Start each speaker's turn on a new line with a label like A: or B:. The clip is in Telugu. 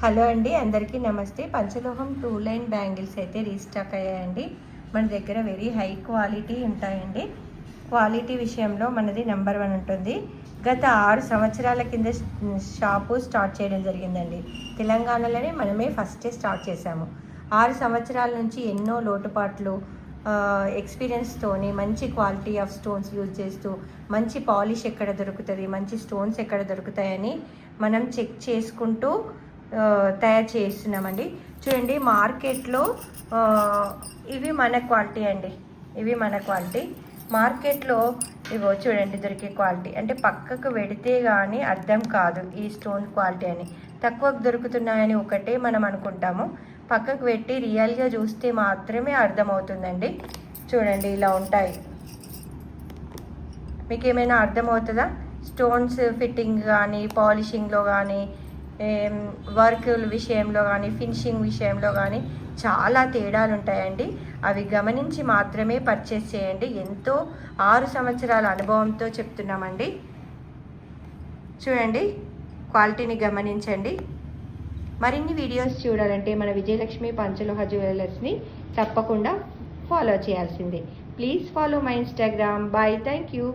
A: హలో అండి, అందరికీ నమస్తే. పంచలోహం 2 లైన్ బ్యాంగిల్స్ అయితే రీస్టాక్ అయ్యాయండి. మన దగ్గర వెరీ హై క్వాలిటీ ఉంటాయండి. క్వాలిటీ విషయంలో మనది నెంబర్ 1 ఉంటుంది. గత 6 సంవత్సరాల కింద షాపు స్టార్ట్ చేయడం జరిగిందండి. తెలంగాణలోనే మనమే ఫస్టే స్టార్ట్ చేశాము. 6 సంవత్సరాల నుంచి ఎన్నో లోటుపాట్లు ఎక్స్పీరియన్స్తోని మంచి క్వాలిటీ ఆఫ్ స్టోన్స్ యూజ్ చేస్తూ మంచి పాలిష్ ఎక్కడ దొరుకుతుంది, మంచి స్టోన్స్ ఎక్కడ దొరుకుతాయని మనం చెక్ చేసుకుంటూ తయారు చేస్తున్నామండి. చూడండి, మార్కెట్లో ఇవి మన క్వాలిటీ అండి. ఇవి మన క్వాలిటీ. మార్కెట్లో ఇవో చూడండి దొరికే క్వాలిటీ అంటే పక్కకు పెడితే కానీ అర్థం కాదు ఈ స్టోన్ క్వాలిటీ అని. తక్కువకు దొరుకుతున్నాయని ఒకటే మనం అనుకుంటాము, పక్కకు పెట్టి రియల్గా చూస్తే మాత్రమే అర్థమవుతుందండి. చూడండి ఇలా ఉంటాయి. మీకు ఏమైనా అర్థమవుతుందా? స్టోన్స్ ఫిట్టింగ్ కానీ, పాలిషింగ్లో కానీ, వర్క్ విషయంలో కానీ, ఫినిషింగ్ విషయంలో కానీ చాలా తేడాలు ఉంటాయండి. అవి గమనించి మాత్రమే పర్చేస్ చేయండి. ఎంతో 6 సంవత్సరాల అనుభవంతో చెప్తున్నామండి. చూడండి, క్వాలిటీని గమనించండి. మరిన్ని వీడియోస్ చూడాలంటే మన విజయలక్ష్మి పంచలోహ జ్యువెలర్స్ని తప్పకుండా ఫాలో చేయాల్సిందే. Please follow my Instagram. Bye, thank you.